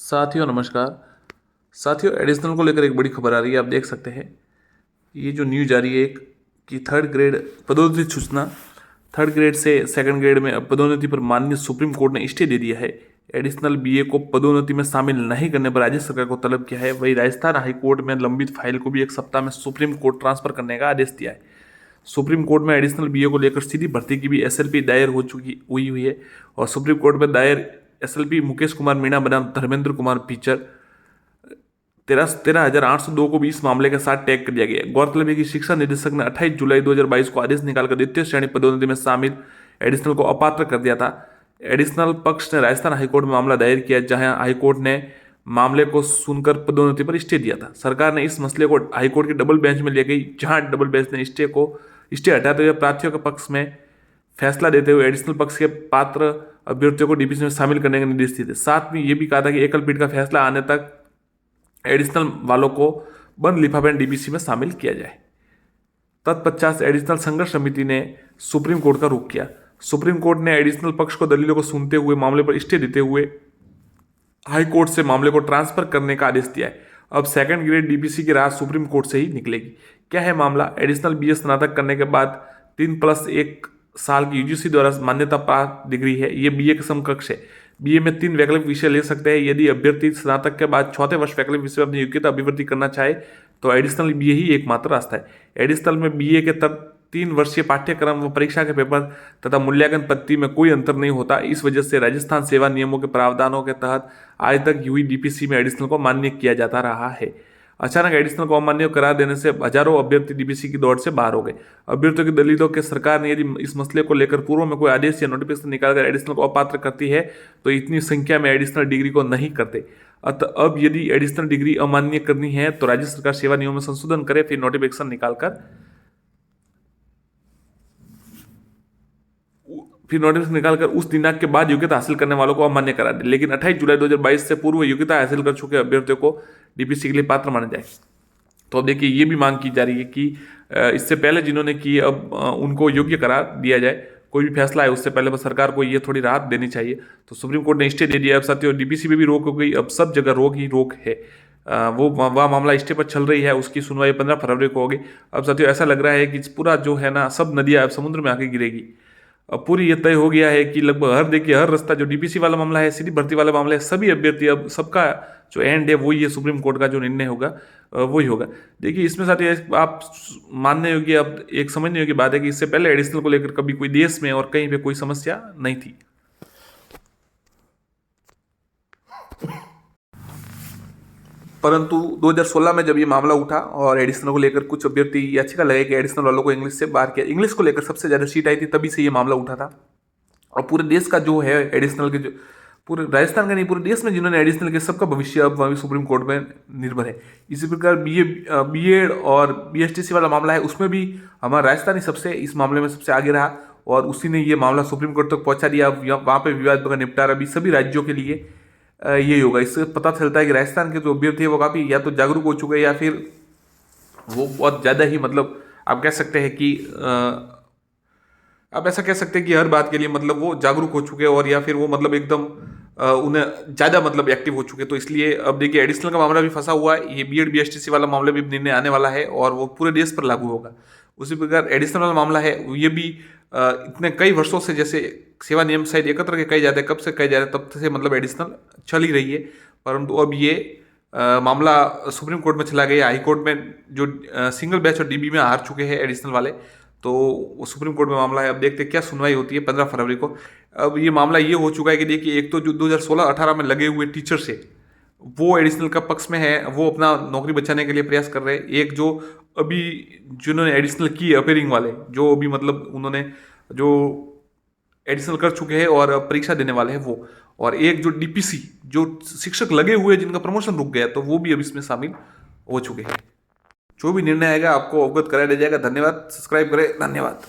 साथियों नमस्कार। साथियों, एडिशनल को लेकर एक बड़ी खबर आ रही है। आप देख सकते हैं ये जो न्यूज आ रही है एक कि थर्ड ग्रेड पदोन्नति सूचना, थर्ड ग्रेड से सेकंड ग्रेड में पदोन्नति पर माननीय सुप्रीम कोर्ट ने स्टे दे दिया है। एडिशनल बीए को पदोन्नति में शामिल नहीं करने पर राज्य सरकार को तलब किया है। वही राजस्थान हाईकोर्ट में लंबित फाइल को भी एक सप्ताह में सुप्रीम कोर्ट ट्रांसफर करने का आदेश दिया है। सुप्रीम कोर्ट में एडिशनल बीए को लेकर सीधी भर्ती की भी एसएलपी दायर हुई है और सुप्रीम कोर्ट में दायर एसएलपी मुकेश कुमार मीणा बनाम धर्मेंद्र कुमार पिचर 13,802 को भी इस मामले के साथ टैग कर दिया गया है। गौरतलब है कि शिक्षा निदेशक ने 28 जुलाई 2022 को आदेश निकालकर द्वितीय श्रेणी पदोन्नति में शामिल एडिशनल को अपात्र कर दिया था। एडिशनल पक्ष ने राजस्थान हाईकोर्ट में मामला दायर किया, जहां हाईकोर्ट ने मामले को सुनकर पदोन्नति पर स्टे दिया था। सरकार ने इस मसले को हाईकोर्ट की डबल बेंच में ले गई, जहां डबल बेंच ने स्टे हटाते हुए प्रार्थियों के पक्ष में फैसला देते हुए एडिशनल पक्ष के पात्र अभ्यर्थियों को डीपीसी में शामिल करने के निर्देश दिए थे। साथ में यह भी कहा था कि एकल पीठ का फैसला आने तक एडिशनल वालों को बंद लिफाफे डीपीसी में शामिल किया जाए। तत्पश्चात एडिशनल संघर्ष समिति ने सुप्रीम कोर्ट का रुख किया। सुप्रीम कोर्ट ने एडिशनल पक्ष को दलीलों को सुनते हुए मामले पर स्टे देते हुए हाई कोर्ट से मामले को ट्रांसफर करने का आदेश दिया है। अब सेकंड ग्रेड डीपीसी की राह सुप्रीम कोर्ट से ही निकलेगी। क्या है मामला? एडिशनल बीए स्नातक करने के बाद 3+1 साल की यूजीसी द्वारा मान्यता प्राप्त डिग्री है। ये बीए के समकक्ष है। बीए में 3 वैकल्पिक विषय ले सकते हैं। यदि अभ्यर्थी स्नातक के बाद चौथे वर्ष वैकल्पिक विषय में अपनी योग्यता अभिवृद्धि करना चाहे तो एडिशनल बीए ही एकमात्र रास्ता है। एडिशनल में बीए के 3 वर्षीय पाठ्यक्रम व परीक्षा के पेपर तथा मूल्यांकन पद्धति में कोई अंतर नहीं होता। इस वजह से राजस्थान सेवा नियमों के प्रावधानों के तहत आज तक हुई डीपीसी में एडिशनल को मान्य किया जाता रहा है। अचानक एडिशनल को अमान्य करार देने से हजारों अभ्यर्थी डीपीसी की दौड़ से बाहर हो गए। अभ्यर्थियों की दलीलों के सरकार ने यदि इस मसले को लेकर पूर्व में कोई आदेश या नोटिफिकेशन निकालकर एडिशनल को अपात्र करती है तो इतनी संख्या में एडिशनल डिग्री को नहीं करते। अतः अब यदि एडिशनल डिग्री अमान्य करनी है तो राज्य सरकार सेवा नियमों में संशोधन करे, फिर नोटिफिकेशन निकालकर उस दिनांक के बाद योग्यता हासिल करने वालों को अमान्य करा दे। लेकिन 28 जुलाई 2022 से पूर्व योग्यता हासिल कर चुके अभ्यर्थियों को डीपीसी के लिए पात्र माना जाए। तो अब देखिए ये भी मांग की जा रही है कि इससे पहले जिन्होंने की अब उनको योग्य करार दिया जाए। कोई भी फैसला है उससे पहले सरकार को ये थोड़ी राहत देनी चाहिए। तो सुप्रीम कोर्ट ने स्टे दे दिया। अब साथियों डीपीसी में भी रोक हो गई। अब सब जगह रोक ही रोक है। वह मामला स्टे पर चल रही है, उसकी सुनवाई 15 फरवरी को होगी। अब साथियों ऐसा लग रहा है कि पूरा जो है ना सब नदियाँ अब समुद्र में आके गिरेगी। अब पूरी ये तय हो गया है कि लगभग हर रास्ता जो डीपीसी वाला मामला है, सीधी भर्ती वाला मामला है, सभी अभ्यर्थी अब सबका जो एंड है वही है, सुप्रीम कोर्ट का जो निर्णय होगा वही होगा। देखिए इसमें साथ ही आप मानने योग्य, अब एक समझने योग्य बात है कि इससे पहले एडिशनल को लेकर कभी कोई देश में और कहीं पे कोई समस्या नहीं थी। परंतु 2016 में जब ये मामला उठा और एडिशनल को लेकर कुछ अभ्यर्थी याचिका लगाई कि एडिशनल वालों को इंग्लिश से बाहर किया, इंग्लिश को लेकर सबसे ज़्यादा सीट आई थी, तभी से ये मामला उठा था। और पूरे देश का जो है एडिशनल के जो पूरे राजस्थान का नहीं पूरे देश में जिन्होंने एडिशनल के सबका भविष्य अब सुप्रीम कोर्ट में निर्भर है। इसी प्रकार बीएड और बीएसटीसी वाला मामला है, उसमें भी हमारा राजस्थान ही सबसे इस मामले में सबसे आगे रहा और उसी ने ये मामला सुप्रीम कोर्ट तक पहुंचा दिया। वहाँ पे विवाद का निपटारा भी सभी राज्यों के लिए ये होगा। इससे पता चलता है कि राजस्थान के जो अभ्यर्थी है वो काफ़ी या तो जागरूक हो चुके हैं या फिर वो बहुत ज़्यादा ही मतलब आप कह सकते हैं कि आप ऐसा कह सकते हैं कि हर बात के लिए मतलब वो जागरूक हो चुके हैं और या फिर वो मतलब एकदम उन्हें ज़्यादा मतलब एक्टिव हो चुके। तो इसलिए अब देखिए एडिशनल का मामला भी फंसा हुआ है। ये बीएड बीएसटीसी वाला मामला भी निर्णय आने वाला है और वो पूरे देश पर लागू होगा। उसी प्रकार एडिशनल वाला मामला है, ये भी इतने कई वर्षों से जैसे सेवा नियम शायद एकत्र के कहे जाते हैं, कब से कहे जाते हैं तब से मतलब एडिशनल चल ही रही है। परंतु अब ये मामला सुप्रीम कोर्ट में चला गया। हाई कोर्ट में जो सिंगल बैच और डीबी में हार चुके हैं एडिशनल वाले, तो वो सुप्रीम कोर्ट में मामला है। अब देखते हैं क्या सुनवाई होती है 15 फरवरी को। अब ये मामला ये हो चुका है कि देखिए एक तो जो 2016-18 में लगे हुए टीचर्स है वो एडिशनल का पक्ष में है, वो अपना नौकरी बचाने के लिए प्रयास कर रहे हैं। एक जो अभी जिन्होंने एडिशनल की अपेयरिंग वाले जो अभी मतलब उन्होंने जो एडिशनल कर चुके हैं और परीक्षा देने वाले हैं वो, और एक जो डीपीसी जो शिक्षक लगे हुए हैं जिनका प्रमोशन रुक गया तो वो भी अब इसमें शामिल हो चुके हैं। जो भी निर्णय आएगा आपको अवगत कराया जाएगा। धन्यवाद। सब्सक्राइब करें। धन्यवाद।